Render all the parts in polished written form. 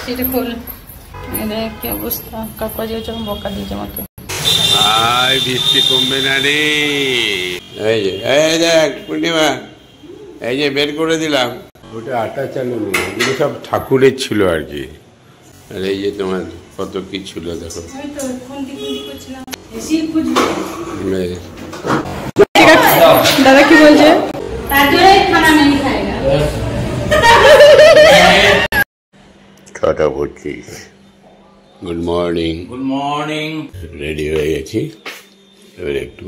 সেটা খোল। কি অবস্থা, কাকা যে বকা দিয়েছে আমাকে। বৃষ্টি কমবে না রে। এই যে এই দেখ পূর্ণিমা, এই যে বের করে দিলাম। ওটা আটা চালু নেই, এগুলো সব ঠাকুরের ছিল আর কি। আর এই যে তোমার কত কি ছিল দেখো। দাদা কি বলছে? ছটা 25। Good morning. Good morning. Ready হয়ে গেছি, এবার একটু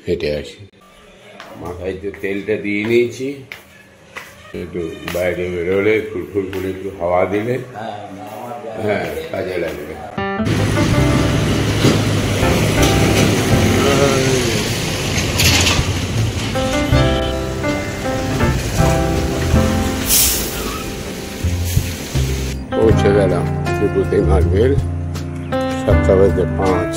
হেঁটে আসি। মাথায় তো তেলটা দিয়ে নিয়েছি, একটু বাইরে বেরোলে ফুরফুর করে একটু হাওয়া দিলে হ্যাঁ কাজে লাগবে। পৌঁছে গেলাম দুপুতে মার্বেল, 7:05।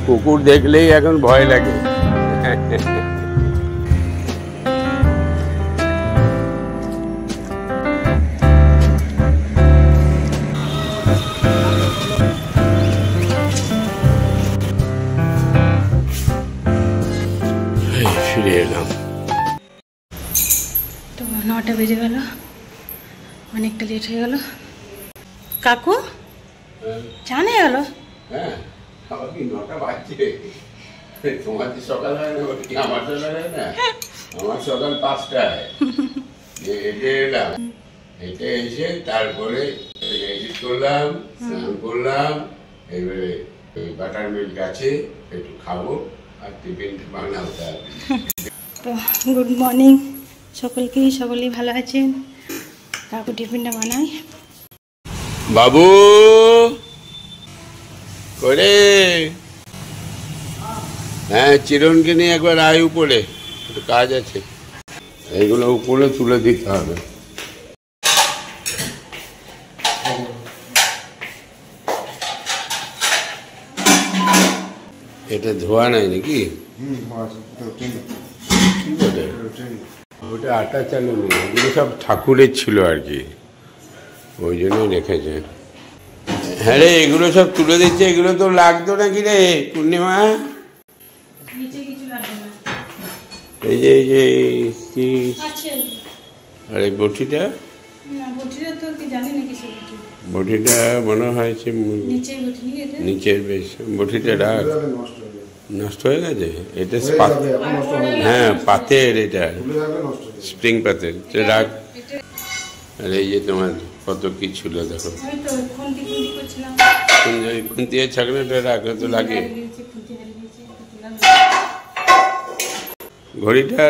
কুকুর দেখলেই এখন ভয় লাগে। ফিরে এলাম। তো 9টা বেজে গেল, অনেকটা লেট হয়ে গেল। কাকু চা নিয়ে গেল? হ্যাঁ, আবার কি 9টা বাজছে? তোমার সকাল হয় না, আমার সকাল হয় না। আমার সকাল 5টায় হেঁটে এলাম। হেঁটে এসে তারপরে এডিট করলাম, স্নান করলাম। এবারে ওই বাটার মিল্ক আছে, একটু খাবো আর টিফিনটা বানাতে হবে। তো গুড মর্নিং সকলকেই, সকলেই ভালো আছেন। কাকু টিফিনটা বানাই। বাবু করে হ্যাঁ, চিরনকে নিয়ে একবার আয় উপরে, একটু কাজ আছে। এইগুলো উপরে তুলে দিতে হবে। এটা ধোয়া নাই নাকি? ওটা আটা চালু নেই, এগুলো সব ঠাকুরের ছিল আর কি, ওই জন্যই রেখেছে। হ্যাঁ রে, এগুলো সব তুলে দিচ্ছে। এগুলো তো লাগতো নাকি রে পূর্ণিমা? এই যে এই যে কি, আরে বটিটা, বটিটা মনে হয়েছে নিচের বেশ। বটিটা রাখ, নষ্ট হয়ে গেছে। এটা হ্যাঁ পাতের, এটা স্প্রিং পাতের, রাখ। আর এই যে তোমার কত কি ছিল দেখো। খুন্তি ছাগনাটা রাখ, তো লাগে। ঘড়িটা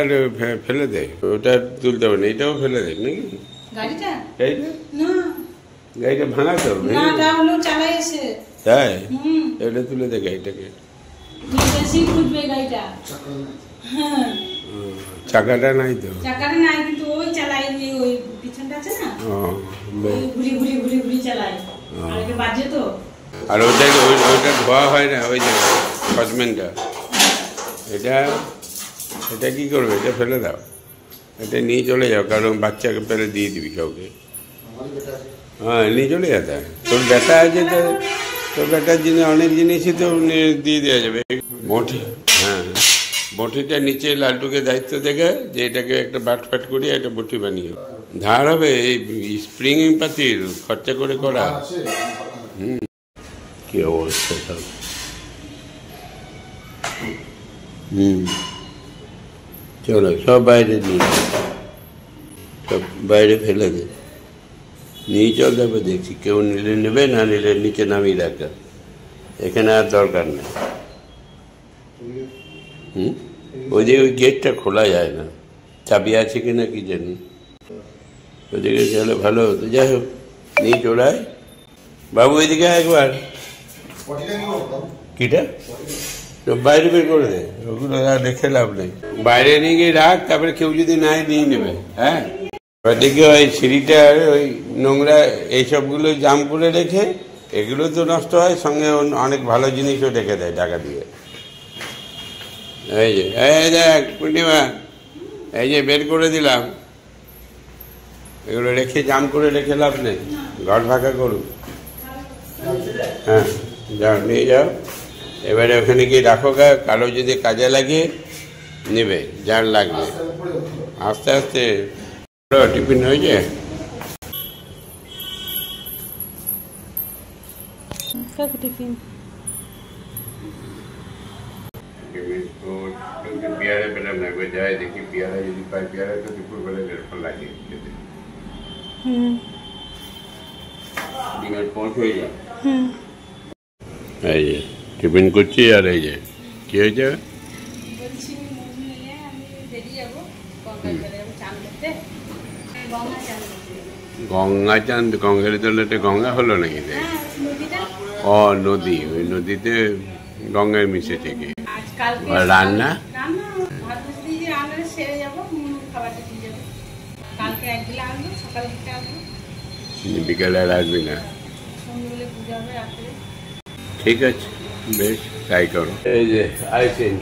ফেলে দে, ওটা তুলতে হবে না, এটাও ফেলে দে নাকি? গাড়িটা ভাঙা তো, তাই এটা তুলে দে গাড়িটাকে। চাকাটা নাই তো, আর ওইটা ধোয়া হয় না ওই জায়গায় সসম্যানটা। এটা এটা কি করবে? এটা ফেলে দাও, এটা নিয়ে চলে যাও, কারণ বাচ্চাকে ফেলে দিয়ে দিবি কাউকে। হ্যাঁ নিয়ে চলে যেতে। তোর বেটা আছে, তো তোর বেটার জিনিস, অনেক জিনিসই তো দিয়ে দেওয়া যাবে। বটি, হ্যাঁ বটিটা নিচে লালটুকে দায়িত্ব দেখে যে এটাকে একটা বাট ফাট করি, একটা বটি বানিয়ে ধার হবে। এই স্প্রিং পাতির খরচা করে করা। কি অবস্থা সব। চলো সব বাইরে নিয়ে, সব বাইরে ফেলে দে, নিয়ে চল। তারপর দেখছি কেউ নিলে নেবে, না নিলে নিচে নামিয়ে রাখা। এখানে আর দরকার নেই। ওইদিকে ওই গেটটা খোলা যায় না, চাবি আছে কিনা কি জানি। ওইদিকে গেলে ভালো হতো। যাই হোক, নিয়ে চড়ায়। বাবু এদিকে একবার। কিটা বাইরে বের করে দে, ওগুলো রেখে লাভ নেই। বাইরে নিয়ে গিয়ে রাখ, তারপরে কেউ যদি নাই নিয়ে নেবে। হ্যাঁ। ওদিকে ওই সিঁড়িটার ওই নোংরা এইসবগুলো জাম করে রেখে, এগুলো তো নষ্ট হয়, সঙ্গে অনেক ভালো জিনিসও রেখে দেয় টাকা দিয়ে। এই যে এই দেখ পূর্ণিমা, এই যে বের করে দিলাম, এগুলো রেখে জাম করে রেখে লাভ নেই, ঘর ফাঁকা করুন। হ্যাঁ যাও নিয়ে যাও, এবারে ওখানে গিয়ে রাখো, কারো যদি কাজে লাগে নেবে, যার লাগবে। আস্তে আস্তে টিফিন হয়েছে? টিফিন পেয়ারা পেলাম না, এবার যাই দেখি পেয়ারা যদি পাই, পেয়ারা তো দুপুরবেলা এরকম লাগে খেতে। ডিমের পোস্ট হয়ে যায়। এই যে টিফিন করছি, আর এই যে কি হয়েছে, গঙ্গা চান, গঙ্গার তলাতে গঙ্গা হলো নাকি? ও নদী, ওই নদীতে গঙ্গায় মিশেছে কি? রান্না বিকেলে আর আসবি না? ঠিক আছে, বেশ তাই করো। এই যে আইসেন,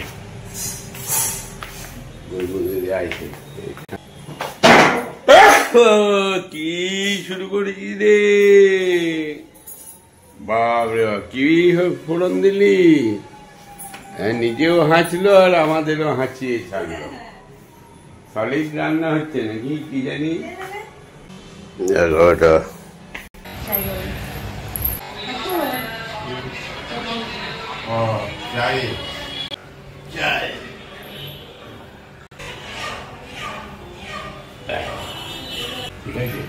কি শুরু করেছি রে বাবরে, কি ফোড়ন দিলি, নিজেও হাসলো আর আমাদেরও হাসিয়ে ছাড়লো। সলিড রান্না হচ্ছে নাকি কি জানি। ওটা ঠিক আছে,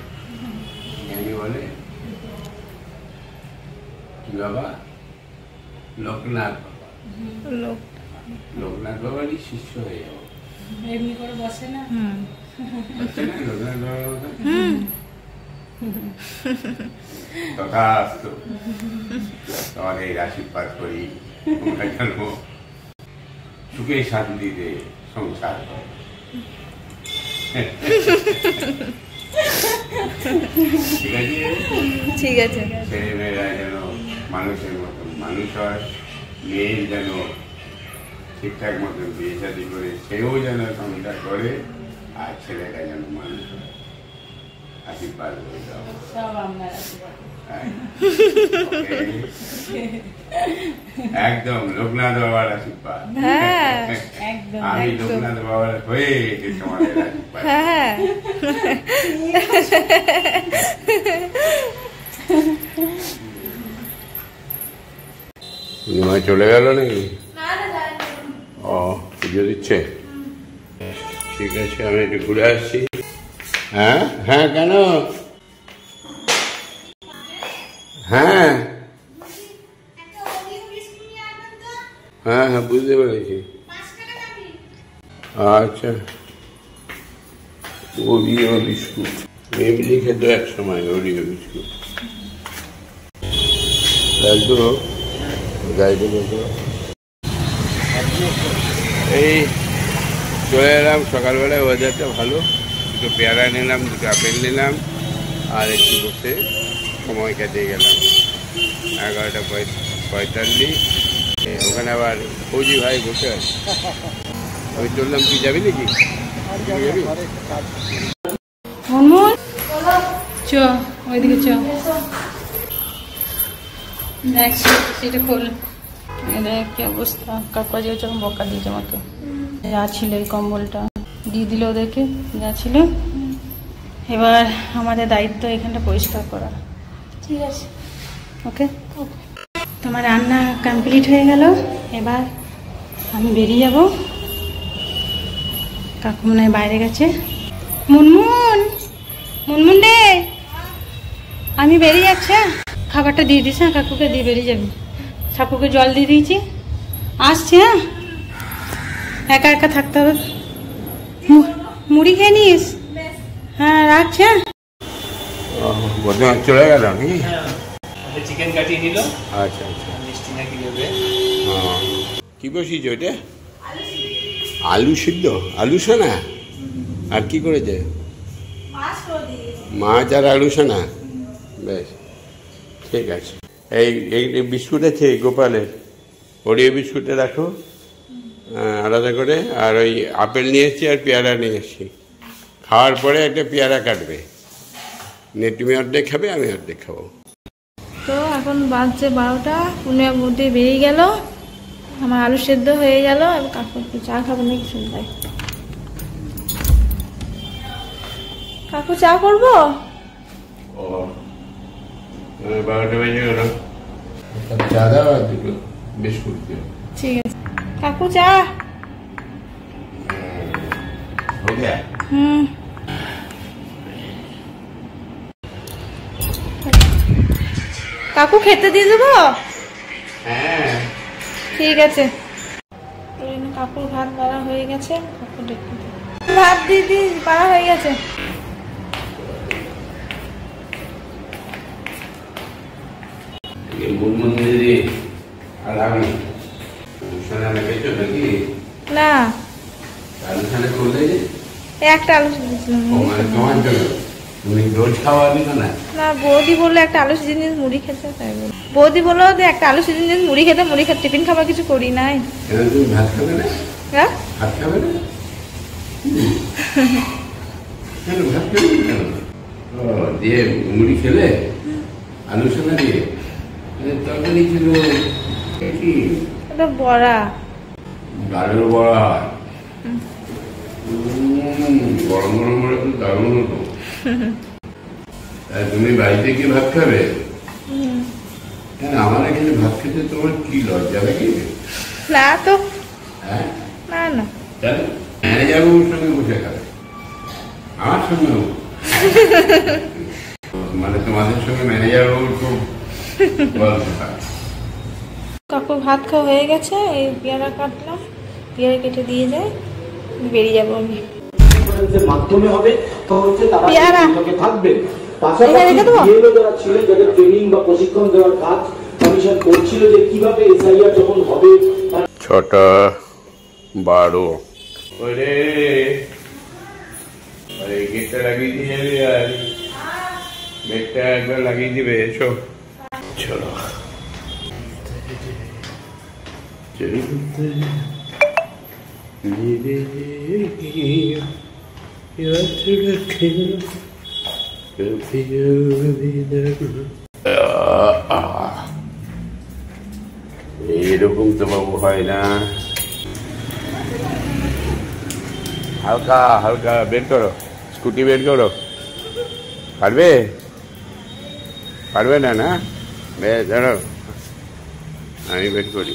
বলে কি বাবা, লোকনাথ বাবা, লোকনাথ বাবারই শিষ্য হয়ে যাবো। এমনি করে বসে না, লোকনাথ বাবা তথাস্তু, তোমাদের আশীর্বাদ করি, তোমরা যেন সুখে শান্তিতে সংসার করো। ঠিক আছে, ছেলেমেয়েরা যেন মানুষের মতন মানুষ হয়, মেয়ের যেন ঠিকঠাক মতন বিয়ে শাদী করে সেও যেন সংসার করে, আর ছেলেটা যেন মানুষ হয়। আশীর্বাদ করে দাও। একদম লোকনাথ বাবার আশীর্বাদ। আমি লোকনাথ বাবার হয়ে তোমাদের আশীর্বাদ। চলে গেল নাকি? ও পুজো দিচ্ছে, ঠিক আছে, আমি একটু ঘুরে আসছি। হ্যাঁ হ্যাঁ, কেন? হ্যাঁ হ্যাঁ হ্যাঁ, বুঝতে পেরেছি। আচ্ছা, ওরিও বিস্কুট এমনি খেত এক সময়, ওরিও বিস্কুট একটু গাইতে বলতো। এই চলে এলাম সকালবেলায়, ওয়েদারটা ভালো, দুটো পেয়ারা নিলাম, দুটো আপেল নিলাম, আর একটু বসে সময় কাটিয়ে গেলাম। 11:45, ওখানে আবার ফৌজি ভাই বসে আছে। আমি চললাম, তুই যাবি নাকি? চ ওইদিকে চ, দেখ সেটা খোল। দেখ কি অবস্থা, কাকা যে বকা দিয়েছে আমাকে, যা ছিল এই কম্বলটা দিয়ে দিল ওদেরকে, যা ছিল। এবার আমাদের দায়িত্ব এখানটা পরিষ্কার করা। ঠিক আছে, ওকে। তোমার রান্না কমপ্লিট হয়ে গেল, এবার আমি বেরিয়ে যাব। কাকু মনে হয় বাইরে গেছে। মুনমুন, মুনমুন রে, আমি বেরিয়ে যাচ্ছি। খাবারটা দিয়ে দিস, হ্যাঁ কাকুকে দিয়ে বেরিয়ে যাবি। ঠাকুরকে জল দিয়ে দিয়েছি, আসছি। হ্যাঁ, একা একা থাকতে হবে। মুড়ি খেয়ে নিস? হ্যাঁ রাখছি। হ্যাঁ চলে গেল নাকি? চিকেন কাটিয়ে নিল। আচ্ছা আচ্ছা, মিষ্টি নাকি দেবে। কি বসিয়েছে ওইটা? আলু সিদ্ধ, আলু সোনা। আর কি করেছে? মাছ আর আলু সানা, বেশ ঠিক আছে। এই বিস্কুট আছে গোপালের, ওরিও বিস্কুটে রাখো আলাদা করে। আর ওই আপেল নিয়ে এসছি আর পেয়ারা নিয়ে এসছি। খাওয়ার পরে একটা পেয়ারা কাটবে, তুমি অর্ধেক খাবে, আমি অর্ধেক খাবো। তো এখন বাজছে 12টা, পুনের মধ্যে বেরিয়ে গেল। আমার আলু সেদ্ধ হয়ে গেল। আমি কাকু একটু চা খাবো নাকি শুনলাই? কাকু চা করবো? 12টা বেজে গেল, চা দাও আর দুটো বিস্কুট দিও। ঠিক আছে কাকু, চা। हो गया? কাকু খেতে দিয়ে দেবো? হ্যাঁ ঠিক আছে। কাকুর ভাত বাড়া হয়ে গেছে, ভাত দিদি বাড়া হয়ে গেছে। দিদি আর আমি খেয়েছো নাকি? না, আলু সানা করলে একটা আলু দিয়েছিলাম। তোমার জন্য তুমি রোজ খাওয়া দিবে না? না, বৌদি বললো একটা আলু সিজন জিনিস মুড়ি খেতে, তাই বললো। বৌদি বললো যে একটা আলু সিজন জিনিস মুড়ি খেতে, টিফিন খাবার কিছু করি নাই। কেন তুমি ভাত খাবে না? হ্যাঁ ভাত খাবে না? কেন ভাত খাবে না কেন? ও দিয়ে মুড়ি খেলে আলু সানা দিয়ে তরকারি ছিল কি? এটা বড়া, ডালের বড়া। গরম গরম বড়া তো দারুণ হতো। তুমি বাড়িতে কি ভাত খাবে? আমার এখানে ভাত খেতে তোমার কি লজ্জা নাকি? না তো, হ্যাঁ না না, ম্যানেজার বাবুর সঙ্গে বসে খাবে, আমার সঙ্গেও। মানে তোমাদের সঙ্গে ম্যানেজার বাবুর খুব গল্প হয়। কাকুর ভাত খাওয়া হয়ে গেছে। এই পেয়ারা কাটলাম, পেয়ারা কেটে দিয়ে যায়, বেরিয়ে যাবো আমি। মাধ্যমে হবে তো হচ্ছে তারা পেয়ারা থাকবেন। পাশাপাশি বিএলও যারা ছিলেন, যাদের ট্রেনিং বা প্রশিক্ষণ দেওয়ার কাজ কমিশন করছিল যে কিভাবে এসআইআর যখন হবে। 6টা 12 ওরে আরে গেটটা লাগিয়ে দিয়ে যাবে, আর গেটটা একবার লাগিয়ে দিবে। এসো চলো এইরকম তো বাবু হয় না। হালকা হালকা বের করো, স্কুটি বের করো। পারবে? পারবে না? না বেশ, ধরো আমি বের করি।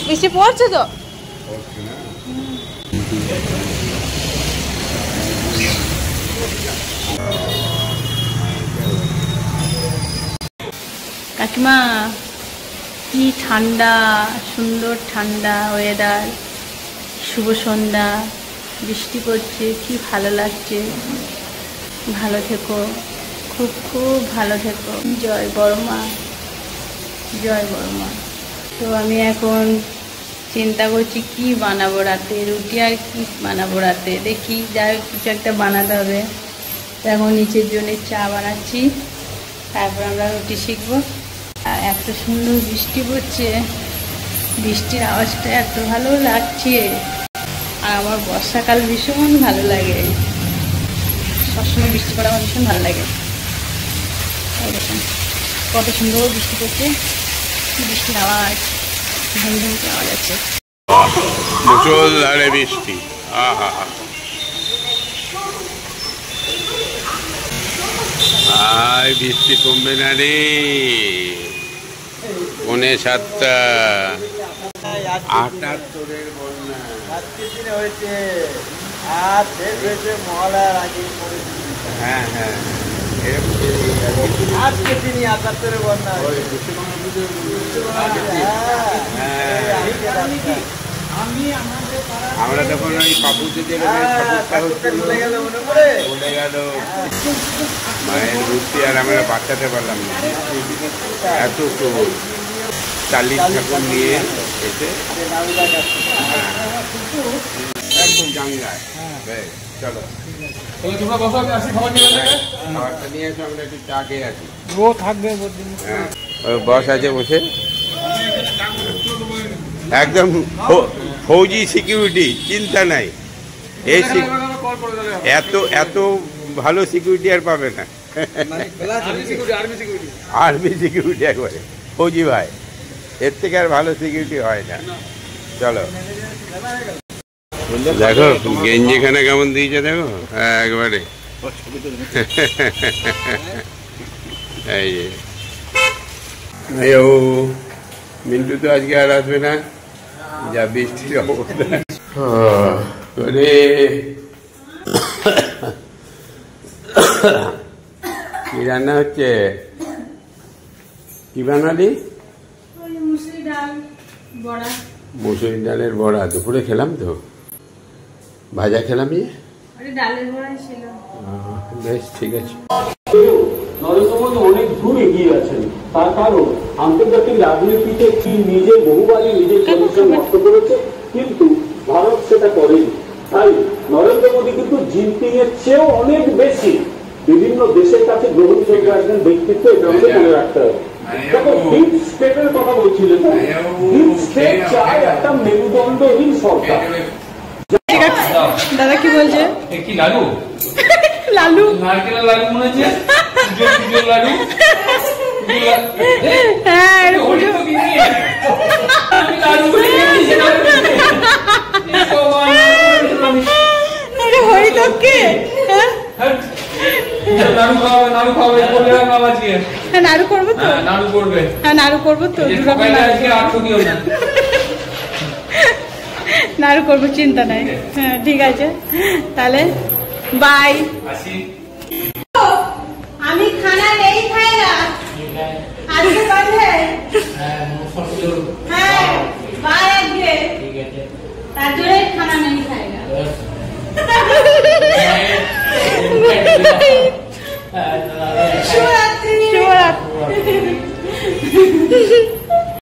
বৃষ্টি পড়ছে তো। কাকিমা, কি ঠান্ডা, সুন্দর ঠান্ডা ওয়েদার, শুভ সন্ধ্যা, বৃষ্টি পড়ছে, কি ভালো লাগছে। ভালো থেকো, খুব খুব ভালো থেকো। জয় বড়মা, জয় বড়মা। তো আমি এখন চিন্তা করছি কি বানাবো রাতে, রুটি আর কি বানাবো রাতে। দেখি যাই হোক কিছু একটা বানাতে হবে। এখন নিচের জন্য চা বানাচ্ছি, তারপর আমরা রুটি শিখবো। এত সুন্দর বৃষ্টি পড়ছে, বৃষ্টির আওয়াজটা এত ভালো লাগছে। আর আমার বর্ষাকাল ভীষণ ভালো লাগে, সবসময় বৃষ্টি পড়া আমার ভীষণ ভালো লাগে। দেখুন কত সুন্দর বৃষ্টি পড়ছে, বৃষ্টির আওয়াজ, ঝমঝম করে আওয়াজ আছে। মুষলধারে বৃষ্টি, আহা আর বৃষ্টি কমবে না রে। 7:45 78-এর বন্যা হয়েছে আর শেষ হয়েছে মহালয়ার আগে। হ্যাঁ হ্যাঁ, আজকে তিনি 78-এর বন্যা। আমরা তখন ওই পাপুতে বলে গেল মায়ের মূর্তি, আর আমরা বাঁচাতে পারলাম না। এত শোর, 40 ঠাকুর নিয়ে এসে একদম জানলায়। বেশ, চলো তাহলে তোমরা বসো, আমি আসি খাবার নিয়ে যাবে। খাবারটা নিয়ে এসে আমরা একটু চা খেয়ে আসি। ও থাকবে হ্যাঁ, ওই বস আছে বসে, একদম ফৌজি সিকিউরিটি, চিন্তা নাই। এই এত এত ভালো সিকিউরিটি আর পাবে না। আর্মি সিকিউরিটি একবারে, ফৌজি ভাই, এর থেকে আর ভালো সিকিউরিটি হয় না। চলো দেখো গেঞ্জিখানা কেমন দিয়েছে, দেখো। হ্যাঁ একবারে এই যে মিন্টু তো আজকে আর আসবে না, যা বৃষ্টির অবস্থা। কি রান্না হচ্ছে? কি বানালি? মুসুরি ডালের বড়া। দুপুরে খেলাম তো, ভাজা খেলাম। বেশ, ঠিক আছে। নরেন্দ্র মোদী অনেক দূর এগিয়ে আছেন, তার কারণ আন্তর্জাতিক রাজনীতিতে চীন নিজে বহুবারই নিজের পজিশন নষ্ট করেছে, কিন্তু ভারত সেটা করেনি। তাই নরেন্দ্র মোদী কিন্তু জিনপিং এর চেয়েও অনেক বেশি বিভিন্ন দেশের কাছে গ্রহণযোগ্য একজন ব্যক্তিত্ব, এটা আমাদের মনে রাখতে হবে। দেখো, ডিপ স্টেটের কথা বলছিলেন, ডিপ স্টেট চায় একটা মেরুদণ্ডহীন সরকার। দাদা কি বলছে? কি লালু? লালু, নারকেলের লালু মনে হচ্ছে, পুজোর লালু। হ্যাঁ, হরিতকে নাড়ু খাওয়াবে, নাড়ু করবো তো, নাড়ু করবে। হ্যাঁ নাড়ু করবো তো, নাড়ু করবো, চিন্তা নাই। হ্যাঁ ঠিক আছে, তাহলে বাই। আমি খানা নেই খাইগা আজকে বাজে। হ্যাঁ বাই আজকে, তার জন্য খানা নেই খাইগা। শুভরাত্রি।